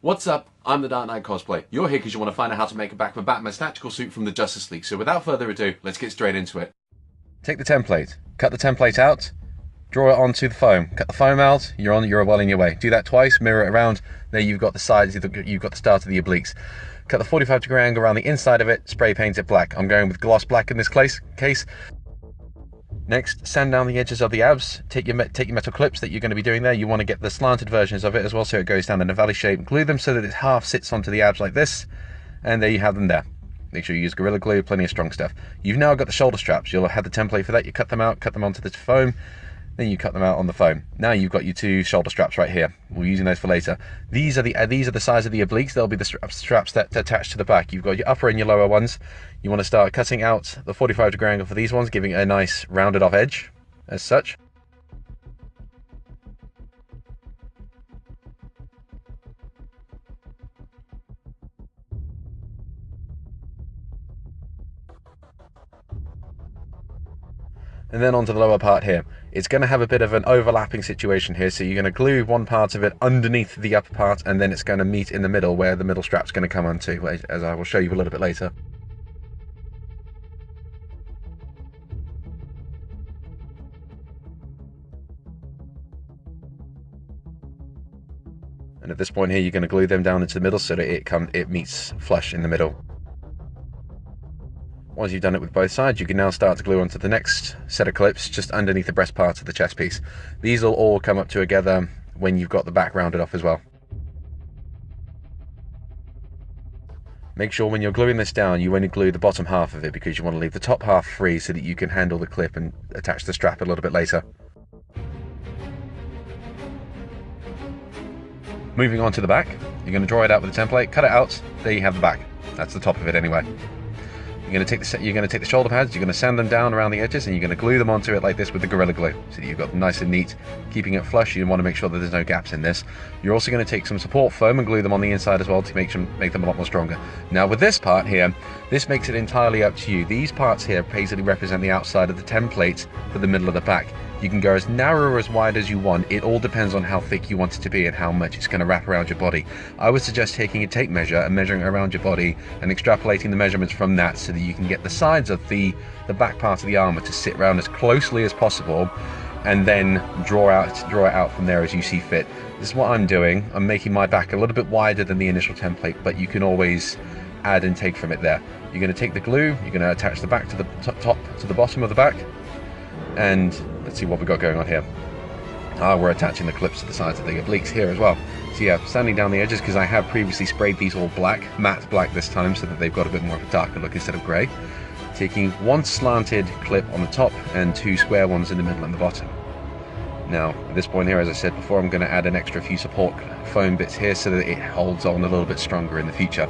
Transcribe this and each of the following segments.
What's up? I'm the Dark Knight Cosplay. You're here because you want to find out how to make a back of a Batman's tactical suit from the Justice League. So without further ado, let's get straight into it. Take the template, cut the template out, draw it onto the foam. Cut the foam out, you're well on your way. Do that twice, mirror it around. There you've got the sides, you've got the start of the obliques. Cut the 45-degree angle around the inside of it, spray paint it black. I'm going with gloss black in this case. Next, sand down the edges of the abs. Take your metal clips that you're going to be doing there. You want to get the slanted versions of it as well, so it goes down in a valley shape. Glue them so that it half sits onto the abs like this, and there you have them there. Make sure you use Gorilla Glue, plenty of strong stuff. You've now got the shoulder straps. You'll have the template for that. You cut them out, cut them onto the foam, then you cut them out on the foam. Now you've got your two shoulder straps right here. We're using those for later. These are the size of the obliques. They'll be the straps that attach to the back. You've got your upper and your lower ones. You want to start cutting out the 45-degree angle for these ones, giving it a nice rounded off edge, as such. And then onto the lower part here. It's going to have a bit of an overlapping situation here, so you're going to glue one part of it underneath the upper part, and then it's going to meet in the middle where the middle strap's going to come onto, as I will show you a little bit later. And at this point here, you're going to glue them down into the middle so that it meets flush in the middle. Once you've done it with both sides, you can now start to glue onto the next set of clips just underneath the breast part of the chest piece. These will all come up together when you've got the back rounded off as well. Make sure when you're gluing this down, you only glue the bottom half of it, because you want to leave the top half free so that you can handle the clip and attach the strap a little bit later. Moving on to the back, you're going to draw it out with the template, cut it out, there you have the back. That's the top of it anyway. You're going to take the shoulder pads, you're going to sand them down around the edges, and you're going to glue them onto it like this with the Gorilla Glue, so that you've got nice and neat, keeping it flush. You want to make sure that there's no gaps in this. You're also going to take some support foam and glue them on the inside as well to make them a lot more stronger. Now with this part here, this makes it entirely up to you. These parts here basically represent the outside of the template for the middle of the back. You can go as narrow or as wide as you want. It all depends on how thick you want it to be and how much it's going to wrap around your body. I would suggest taking a tape measure and measuring it around your body and extrapolating the measurements from that, so that you can get the sides of the back part of the armor to sit around as closely as possible, and then draw it out from there as you see fit. This is what I'm doing. I'm making my back a little bit wider than the initial template, but you can always add and take from it there. You're going to take the glue, you're going to attach the back to the top to the bottom of the back, and let's see what we've got going on here. We're attaching the clips to the sides of the obliques here as well. So yeah, sanding down the edges, because I have previously sprayed these all black, matte black this time, so that they've got a bit more of a darker look instead of grey. Taking one slanted clip on the top and two square ones in the middle and the bottom. Now, at this point here, as I said before, I'm going to add an extra few support foam bits here so that it holds on a little bit stronger in the future.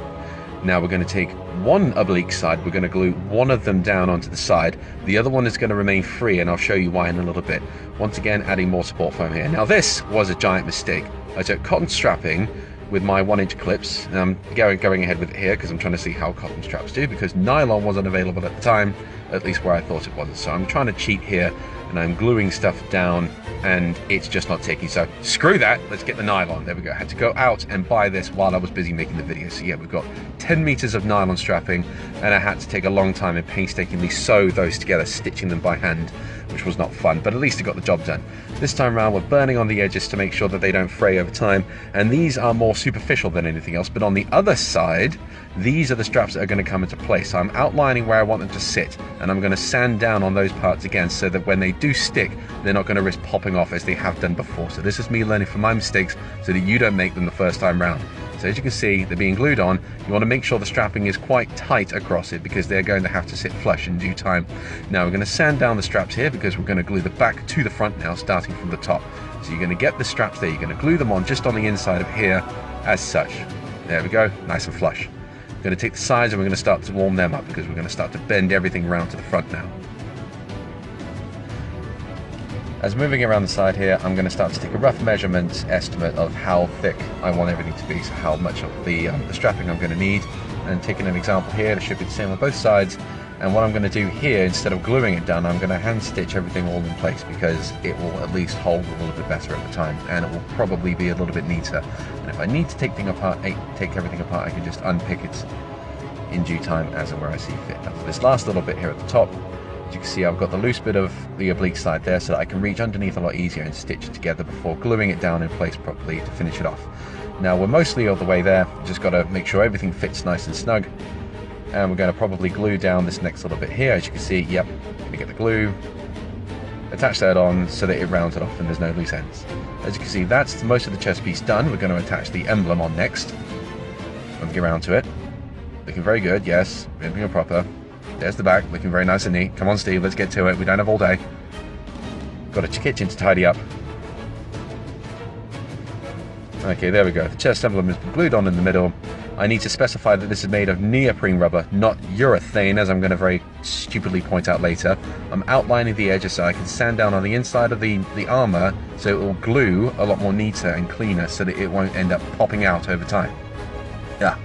Now we're going to take one oblique side, we're going to glue one of them down onto the side, the other one is going to remain free, and I'll show you why in a little bit. Once again, adding more support foam here. Now this was a giant mistake. I took cotton strapping with my 1-inch clips, and I'm going ahead with it here because I'm trying to see how cotton straps do, because nylon wasn't available at the time, at least where I thought it was. So I'm trying to cheat here, and I'm gluing stuff down, and it's just not taking. So screw that, let's get the nylon. There we go. I had to go out and buy this while I was busy making the video. So yeah, we've got 10 meters of nylon strapping, and I had to take a long time and painstakingly sew those together, stitching them by hand, which was not fun, but at least it got the job done. This time around, we're burning on the edges to make sure that they don't fray over time, and these are more superficial than anything else. But on the other side, these are the straps that are going to come into place. So I'm outlining where I want them to sit, and I'm going to sand down on those parts again, so that when they do stick, they're not going to risk popping off as they have done before. So this is me learning from my mistakes so that you don't make them the first time round. So as you can see, they're being glued on. You want to make sure the strapping is quite tight across it, because they're going to have to sit flush in due time. Now we're going to sand down the straps here, because we're going to glue the back to the front now, starting from the top. So you're going to get the straps there, you're going to glue them on just on the inside of here as such. There we go, nice and flush. We're going to take the sides and we're going to start to warm them up, because we're going to start to bend everything around to the front now. As moving around the side here, I'm going to start to take a rough measurement estimate of how thick I want everything to be, so how much of the strapping I'm going to need. And taking an example here, it should be the same on both sides. And what I'm going to do here, instead of gluing it down, I'm going to hand stitch everything all in place, because it will at least hold a little bit better at the time, and it will probably be a little bit neater. And if I need to take everything apart, I can just unpick it in due time as and where I see fit. Now for this last little bit here at the top, as you can see, I've got the loose bit of the oblique side there, so that I can reach underneath a lot easier and stitch it together before gluing it down in place properly to finish it off. Now we're mostly all the way there, just got to make sure everything fits nice and snug. And we're going to probably glue down this next little bit here. As you can see, yep, going to get the glue, attach that on so that it rounds it off and there's no loose ends. As you can see, that's most of the chest piece done. We're going to attach the emblem on next. When we get around to it. Looking very good, yes, everything proper. There's the back, looking very nice and neat. Come on, Steve, let's get to it. We don't have all day. Got a kitchen to tidy up. Okay, there we go. The chest emblem is glued on in the middle. I need to specify that this is made of neoprene rubber, not urethane, as I'm going to very stupidly point out later. I'm outlining the edges so I can sand down on the inside of the armor, so it will glue a lot more neater and cleaner, so that it won't end up popping out over time. Yeah.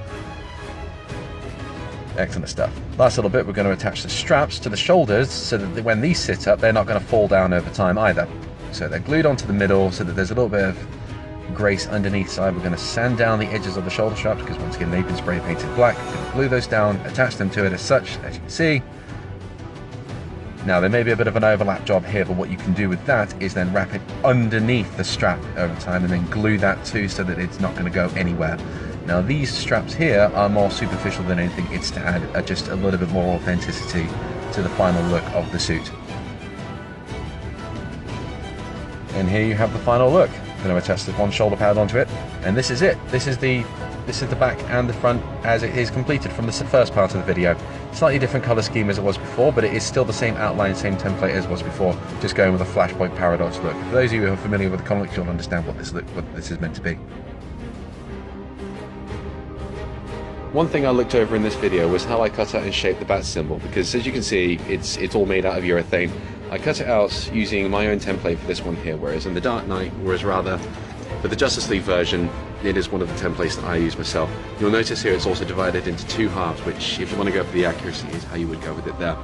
Excellent stuff. Last little bit, we're going to attach the straps to the shoulders, so that when these sit up, they're not going to fall down over time either. So they're glued onto the middle, so that there's a little bit of grace underneath side. We're going to sand down the edges of the shoulder straps, because once again they've been spray painted black. We're going to glue those down, attach them to it as such, as you can see. Now there may be a bit of an overlap job here, but what you can do with that is then wrap it underneath the strap over time and then glue that too, so that it's not going to go anywhere. Now these straps here are more superficial than anything. It's to add just a little bit more authenticity to the final look of the suit. And here you have the final look. I'm going to attach the one shoulder pad onto it, and this is it. This is the back and the front as it is completed from the first part of the video. Slightly different color scheme as it was before, but it is still the same outline, same template as it was before, just going with a flashpoint paradox look. For those of you who are familiar with the comics, you'll understand what this is meant to be. One thing I looked over in this video was how I cut out and shaped the bat symbol, because as you can see, it's all made out of urethane. I cut it out using my own template for this one here, whereas in the Dark Knight, for the Justice League version, it is one of the templates that I use myself. You'll notice here it's also divided into two halves, which, if you want to go for the accuracy, is how you would go with it there.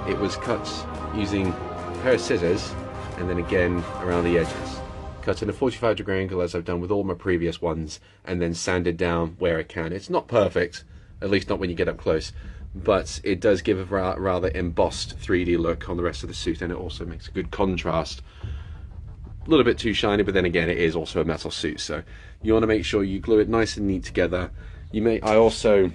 It was cut using a pair of scissors, and then again around the edges. Cut in a 45-degree angle, as I've done with all my previous ones, and then sanded down where it can. It's not perfect, at least not when you get up close, but it does give a rather embossed 3D look on the rest of the suit, and it also makes a good contrast. A little bit too shiny, but then again it is also a metal suit, so you want to make sure you glue it nice and neat together. I also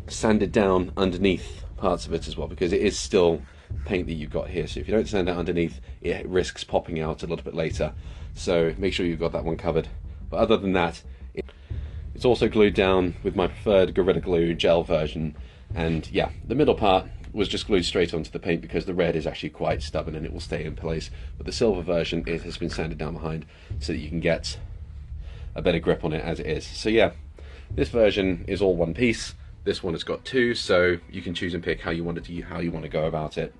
sanded down underneath parts of it as well, because it is still paint that you've got here, so if you don't sand it underneath, it risks popping out a little bit later, so make sure you've got that one covered. But other than that, it's also glued down with my preferred Gorilla Glue gel version. And yeah, the middle part was just glued straight onto the paint, because the red is actually quite stubborn and it will stay in place. But the silver version, it has been sanded down behind so that you can get a better grip on it as it is. So yeah, this version is all one piece. This one has got two, so you can choose and pick how you want to go about it.